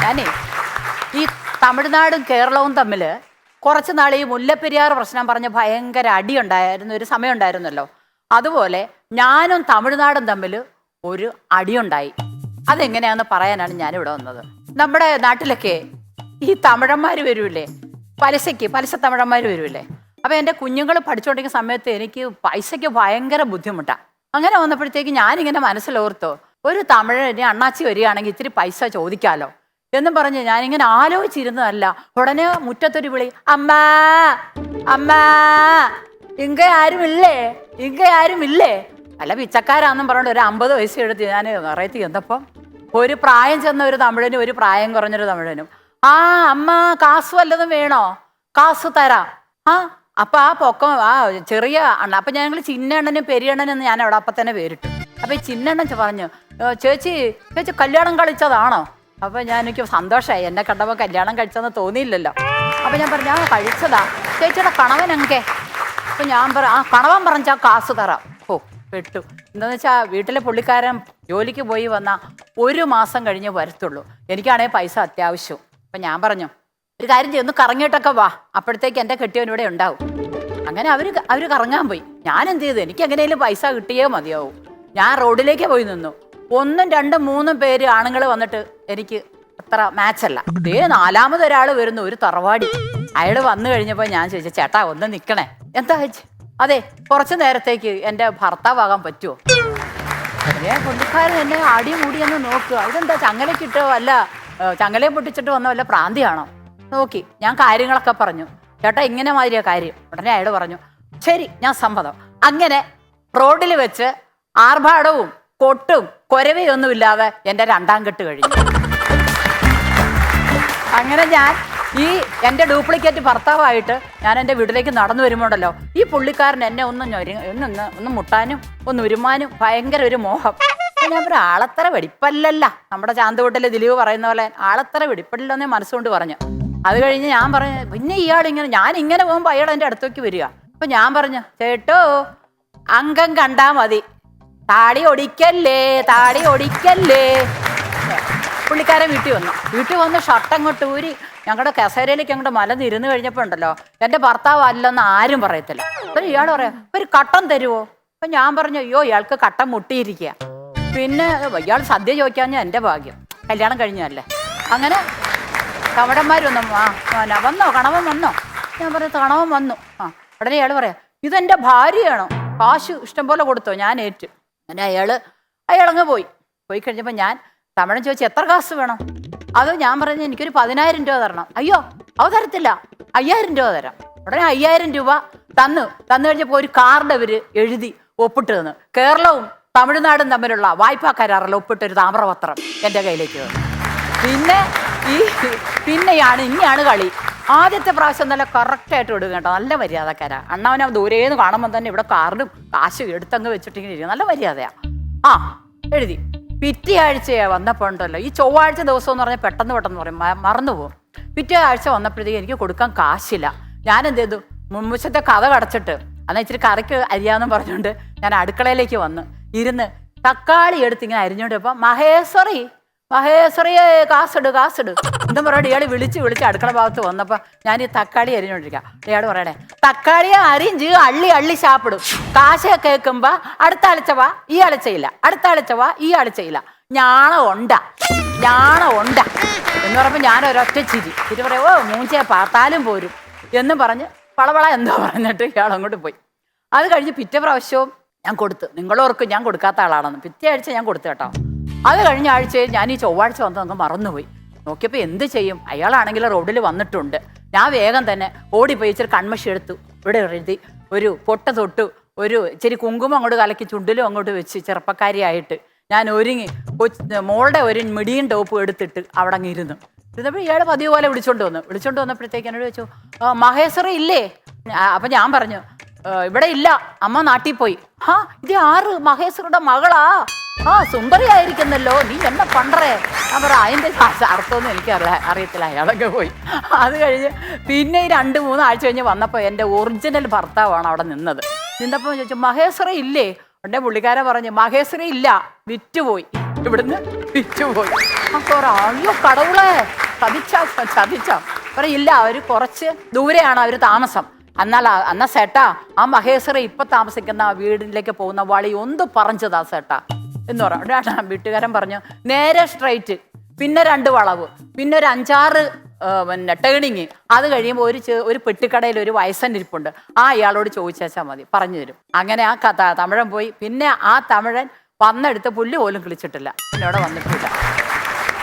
ഞാനേ ഈ തമിഴ്നാടും കേരളവും തമ്മിൽ കുറച്ച് നാൾ ഈ മുല്ലപ്പെരിയാർ പ്രശ്നം പറഞ്ഞ് ഭയങ്കര അടിയുണ്ടായിരുന്ന ഒരു സമയം ഉണ്ടായിരുന്നല്ലോ. അതുപോലെ ഞാനും തമിഴ്നാടും തമ്മിൽ ഒരു അടിയുണ്ടായി. അതെങ്ങനെയാണെന്ന് പറയാനാണ് ഞാനിവിടെ വന്നത്. നമ്മുടെ നാട്ടിലൊക്കെ ഈ തമിഴന്മാർ വരൂല്ലേ, പലിശ തമിഴന്മാർ വരൂല്ലേ. അപ്പം എൻ്റെ കുഞ്ഞുങ്ങൾ പഠിച്ചുകൊണ്ടിരിക്കുന്ന സമയത്ത് എനിക്ക് പൈസയ്ക്ക് ഭയങ്കര ബുദ്ധിമുട്ടാണ്. അങ്ങനെ വന്നപ്പോഴത്തേക്ക് ഞാനിങ്ങനെ മനസ്സിലോർത്തോ, ഒരു തമിഴന് അണ്ണാച്ചി വരികയാണെങ്കിൽ ഇത്തിരി പൈസ ചോദിക്കാമല്ലോ എന്നും പറഞ്ഞ് ഞാനിങ്ങനെ ആലോചിച്ചിരുന്നതല്ല. ഉടനെ മുറ്റത്തൊരു വിളി, അമ്മാ അമ്മാ, ഇങ്ക ആരുമില്ലേ. അല്ല പിച്ചക്കാരാന്നും പറഞ്ഞിട്ട് ഒരു 50 പൈസ എടുത്ത് ഞാൻ നിറയത്തി ചെന്നപ്പം ഒരു പ്രായം ചെന്ന ഒരു തമിഴനും ഒരു പ്രായം കുറഞ്ഞൊരു തമിഴനും, ആ അമ്മ കാശ് വല്ലതും വേണോ, കാശ് തരാം. അപ്പൊ ആ പൊക്കം ആ ചെറിയ അണ്ണ, അപ്പൊ ഞങ്ങൾ ചിന്നണ്ണനും പെരിയണ്ണനും ഞാൻ അവിടെ അപ്പം തന്നെ പേരിട്ടു. അപ്പൊ ഈ ചിന്നണ്ണൻ പറഞ്ഞു, ചേച്ചി കല്യാണം കളിച്ചതാണോ? അപ്പൊ എനിക്ക് സന്തോഷമായി, എന്നെ കണ്ടപ്പോൾ കല്യാണം കഴിച്ചതെന്ന് തോന്നിയില്ലല്ലോ. അപ്പൊ ഞാൻ പറഞ്ഞു, ആ കഴിച്ചതാ. ചേച്ചിയുടെ കണവനെങ്കെ? അപ്പൊ ഞാൻ ആ കണവൻ പറഞ്ഞാൽ കാശ് തരാം. ഓ പെട്ടു. എന്താന്ന് വെച്ചാൽ വീട്ടിലെ പുള്ളിക്കാരൻ ജോലിക്ക് പോയി വന്നാൽ 1 മാസം കഴിഞ്ഞ് വരത്തുള്ളൂ. എനിക്കാണെങ്കിൽ പൈസ അത്യാവശ്യം. അപ്പൊ ഞാൻ പറഞ്ഞു, ഒരു കാര്യം ചെയ്യും, ഒന്ന് കറങ്ങിയിട്ടൊക്കെ വാ, അപ്പോഴത്തേക്ക് എൻ്റെ കെട്ടിയവൻ ഇവിടെ ഉണ്ടാവും. അങ്ങനെ അവര് കറങ്ങാൻ പോയി. ഞാൻ എന്ത് ചെയ്തു, എനിക്ക് എങ്ങനെയും പൈസ കിട്ടിയേ മതിയാവും. ഞാൻ റോഡിലേക്ക് പോയി നിന്നു. 1, 2, 3 പേര് ആണുങ്ങൾ വന്നിട്ട് എനിക്ക് അത്ര മാച്ചല്ല. 4ാമത് ഒരാൾ വരുന്നു, ഒരു തറവാടി. അയാൾ വന്നു കഴിഞ്ഞപ്പോൾ ഞാൻ ചോദിച്ചു, ചേട്ടാ ഒന്ന് നിൽക്കണേ. എന്താ ചോദിച്ചു? അതെ, കുറച്ച് നേരത്തേക്ക് എൻ്റെ ഭർത്താവാകാൻ പറ്റുമോ? പുള്ളിക്കാരൻ എന്നെ അടിമുടിയെന്ന് നോക്കുക. ഇതെന്താ ചങ്ങലക്കിട്ടോ അല്ല ചങ്ങലയെ പൊട്ടിച്ചിട്ട് വന്ന വല്ല പ്രാന്തിയാണോ? നോക്കി ഞാൻ കാര്യങ്ങളൊക്കെ പറഞ്ഞു. ചേട്ടാ ഇങ്ങനെ മാതിരിയാ കാര്യം. ഉടനെ അയാൾ പറഞ്ഞു, ശരി ഞാൻ സമ്മതം. അങ്ങനെ റോഡിൽ വെച്ച് ആർഭാടവും കൊട്ടും കൊരവയൊന്നും ഇല്ലാതെ എൻ്റെ 2ാം കെട്ട് കഴിഞ്ഞു. അങ്ങനെ ഞാൻ എൻ്റെ ഡ്യൂപ്ലിക്കേറ്റ് ഭർത്താവായിട്ട് ഞാൻ എൻ്റെ വീട്ടിലേക്ക് നടന്നു വരുമ്പോണ്ടല്ലോ, ഈ പുള്ളിക്കാരൻ എന്നെ ഒന്ന് മുട്ടാനും ഒന്ന് ഉരുമാനും ഭയങ്കര ഒരു മോഹം. ഞാൻ ഒരു ആളത്ര വെടിപ്പല്ലല്ല, നമ്മുടെ ചാന്തുകൂട്ടിലെ ദിലീപ് പറയുന്ന പോലെ ആളത്ര വെടിപ്പല്ലെന്നേ മനസ്സുകൊണ്ട് പറഞ്ഞു. അത് കഴിഞ്ഞ് ഞാൻ പറഞ്ഞു, പിന്നെ ഇയാളിങ്ങനെ, ഞാൻ ഇങ്ങനെ പോകുമ്പോൾ അയാൾ എൻ്റെ അടുത്തേക്ക് വരിക. അപ്പൊ ഞാൻ പറഞ്ഞു, ചേട്ടോ അംഗം കണ്ടാ മതി, താടി ഒടിക്കല്ലേ. പുള്ളിക്കാരൻ വീട്ടിൽ വന്ന് ഷർട്ട് അങ്ങോട്ട് ഊരി ഞങ്ങളുടെ കസേരയിലേക്ക് അങ്ങോട്ട് മലന്നിരുന്ന് കഴിഞ്ഞപ്പോൾ ഉണ്ടല്ലോ, എൻ്റെ ഭർത്താവ് അല്ലെന്ന് ആരും പറയത്തില്ല. അപ്പം ഇയാൾ പറയാം, ഒരു കട്ടൻ തരുമോ? അപ്പം ഞാൻ പറഞ്ഞു, അയ്യോ ഇയാൾക്ക് കട്ടൻ മുട്ടിയിരിക്കുക. പിന്നെ ഇയാൾ സദ്യ ചോദിക്കാഞ്ഞാൽ എൻ്റെ ഭാഗ്യം, കല്യാണം കഴിഞ്ഞല്ലേ. അങ്ങനെ കവടന്മാരൊന്നും വന്നോ, കണവൻ വന്നോ? ഞാൻ പറഞ്ഞു കണവൻ വന്നു. ഉടനെ ഇയാൾ പറയാം, ഇതെൻ്റെ ഭാര്യയാണോ, കാശ് ഇഷ്ടം പോലെ കൊടുത്തോ? ഞാൻ ഏറ്റു. അങ്ങനെ അയാളങ്ങ് പോയി കഴിഞ്ഞപ്പോൾ ഞാൻ തമിഴൻ ചോദിച്ചു, എത്ര കാശ് വേണം? അത് ഞാൻ പറഞ്ഞു, എനിക്കൊരു 10,000 രൂപ തരണം. അയ്യോ അത് തരത്തില്ല, 5000 രൂപ തരാം. ഉടനെ 5000 രൂപ തന്നു കഴിഞ്ഞപ്പോൾ ഒരു കാർഡ് അവർ എഴുതി ഒപ്പിട്ട് തന്നു. കേരളവും തമിഴ്നാടും തമ്മിലുള്ള വായ്പാ കരാറിൽ ഒപ്പിട്ടൊരു താമ്രപത്രം എൻ്റെ കയ്യിലേക്ക് വന്നു. ഇനിയാണ് കളി. ആദ്യത്തെ പ്രാവശ്യം നല്ല കറക്റ്റായിട്ട് വിടുക കേട്ടോ, നല്ല മര്യാദക്കാരാ. അണ്ണവനെ ദൂരേന്ന് കാണുമ്പോൾ തന്നെ ഇവിടെ കാർഡും കാശും എടുത്തങ്ങ് വെച്ചിട്ടിങ്ങനെ ഇരിക്കും, നല്ല മര്യാദയാ. എഴുതി. പിറ്റേ ആഴ്ചയാണ് വന്നപ്പോൾ ഉണ്ടല്ലോ, ഈ ചൊവ്വാഴ്ച ദിവസം എന്ന് പറഞ്ഞാൽ പെട്ടെന്ന് പറയും, മറന്നുപോകും. പിറ്റേ ആഴ്ച വന്നപ്പോഴത്തേക്ക് എനിക്ക് കൊടുക്കാൻ കാശില്ല. ഞാൻ എന്ത് ചെയ്തു, മുൻവശത്തെ കഥ കടച്ചിട്ട് എന്നാൽ ഇച്ചിരി കറിക്ക് അരിയാന്നും പറഞ്ഞുകൊണ്ട് ഞാൻ അടുക്കളയിലേക്ക് വന്ന് ഇരുന്ന് തക്കാളി എടുത്ത് ഇങ്ങനെ അരിഞ്ഞോണ്ട് ഇപ്പം മഹേശ്വറിയെ കാസിട് എന്തും പറയട്ടെ. ഇയാൾ വിളിച്ച് അടുക്കള ഭാഗത്ത് വന്നപ്പോൾ ഞാൻ ഈ തക്കാളി അരിഞ്ഞോണ്ടിരിക്കാം. ഇയാൾ പറയണേ, തക്കാളിയെ അരിഞ്ച് അള്ളി ശാപ്പിടും, കാശ കേൾക്കുമ്പോൾ അടുത്ത ആഴ്ചവാ ഈ ആഴ്ചയില്ല, അടുത്ത ആഴ്ചവാ ഈ ആഴ്ചയില്ല, ഞാണ ഉണ്ടാ എന്ന് പറയുമ്പോൾ ഞാൻ ഒരൊറ്റ ചിരി പറയും, ഓ മൂഞ്ചയെ പാത്താലും പോരും എന്നും പറഞ്ഞ് വളവള എന്തോ പറഞ്ഞിട്ട് ഇയാൾ അങ്ങോട്ട് പോയി. അത് കഴിഞ്ഞ് പിറ്റേ പ്രാവശ്യവും ഞാൻ കൊടുത്തു. നിങ്ങളോർക്കും ഞാൻ കൊടുക്കാത്ത ആളാണെന്ന്. പിറ്റേ ആഴ്ച ഞാൻ കൊടുത്തു കേട്ടോ. അത് കഴിഞ്ഞ ആഴ്ചയിൽ ഞാൻ ഈ ചൊവ്വാഴ്ച വന്ന് അങ്ങ് മറന്നുപോയി. നോക്കിയപ്പോൾ എന്ത് ചെയ്യും, അയാളാണെങ്കിൽ റോഡിൽ വന്നിട്ടുണ്ട്. ഞാൻ വേഗം തന്നെ ഓടിപ്പോയി ഇച്ചിരി കൺമഷി എടുത്തു, ഇവിടെ എഴുതി ഒരു പൊട്ട തൊട്ടു, ഒരു ഇച്ചിരി കുങ്കുമം അങ്ങോട്ട് കലക്കി ചുണ്ടിലും അങ്ങോട്ട് വെച്ച് ചെറുപ്പക്കാരിയായിട്ട് ഞാൻ ഒരുങ്ങി മോളുടെ ഒരു മിടിയും ടോപ്പും എടുത്തിട്ട് അവിടെ അങ്ങ് ഇരുന്നപ്പോൾ ഇയാൾ പതിവ് പോലെ വിളിച്ചോണ്ട് വന്നപ്പോഴത്തേക്ക് എന്നോട് ചോദിച്ചു, മഹേശ്വറി ഇല്ലേ? അപ്പം ഞാൻ പറഞ്ഞു, ഇവിടെ ഇല്ല, അമ്മ നാട്ടിൽ പോയി. ഇത് ആറ് മഹേശ്വറിയുടെ മകളാ? സുന്ദരിയായിരിക്കുന്നല്ലോ, നീ എന്നെ പണ്ടറേ. ഞാൻ പറ അതിൻ്റെ അർത്ഥമൊന്നും എനിക്ക് അറിയത്തില്ല. അയാളൊക്കെ പോയി. അത് കഴിഞ്ഞ് പിന്നെ ഈ 2-3 ആഴ്ച കഴിഞ്ഞ് വന്നപ്പോൾ എൻ്റെ ഒറിജിനൽ ഭർത്താവാണ് അവിടെ നിന്നപ്പോൾ ചോദിച്ചു, മഹേശ്വറി ഇല്ലേ? ഉടനെ പുള്ളിക്കാരെ പറഞ്ഞു, മഹേശ്വരി ഇല്ല, വിറ്റുപോയി, ഇവിടുന്ന് വിറ്റുപോയി. അപ്പൊ അയ്യോ കടവുളെ ചതിച്ച പറയില്ല, അവര് കുറച്ച് ദൂരെയാണ് അവര് താമസം. എന്നാ സേട്ടാ ആ മഹേശ്വര ഇപ്പൊ താമസിക്കുന്ന ആ വീടിലേക്ക് പോകുന്ന വഴി ഒന്ന് പറഞ്ഞതാ സേട്ടാ എന്ന് പറഞ്ഞു. വീട്ടുകാരൻ പറഞ്ഞു നേരെ സ്ട്രൈറ്റ്, പിന്നെ 2 വളവ്, പിന്നെ ഒരു 5-6 പിന്നെ ടേണിങ്. അത് കഴിയുമ്പോൾ ഒരു പെട്ടിക്കടയിൽ ഒരു വയസ്സനിരിപ്പുണ്ട്, അയാളോട് ചോദിച്ചാൽ മതി, പറഞ്ഞു തരും. അങ്ങനെ ആ തമിഴൻ പോയി. പിന്നെ ആ തമിഴൻ വന്നെടുത്ത് പുല്ല് പോലും കിളിച്ചിട്ടില്ല, പിന്നെ അവിടെ വന്നിട്ടില്ല.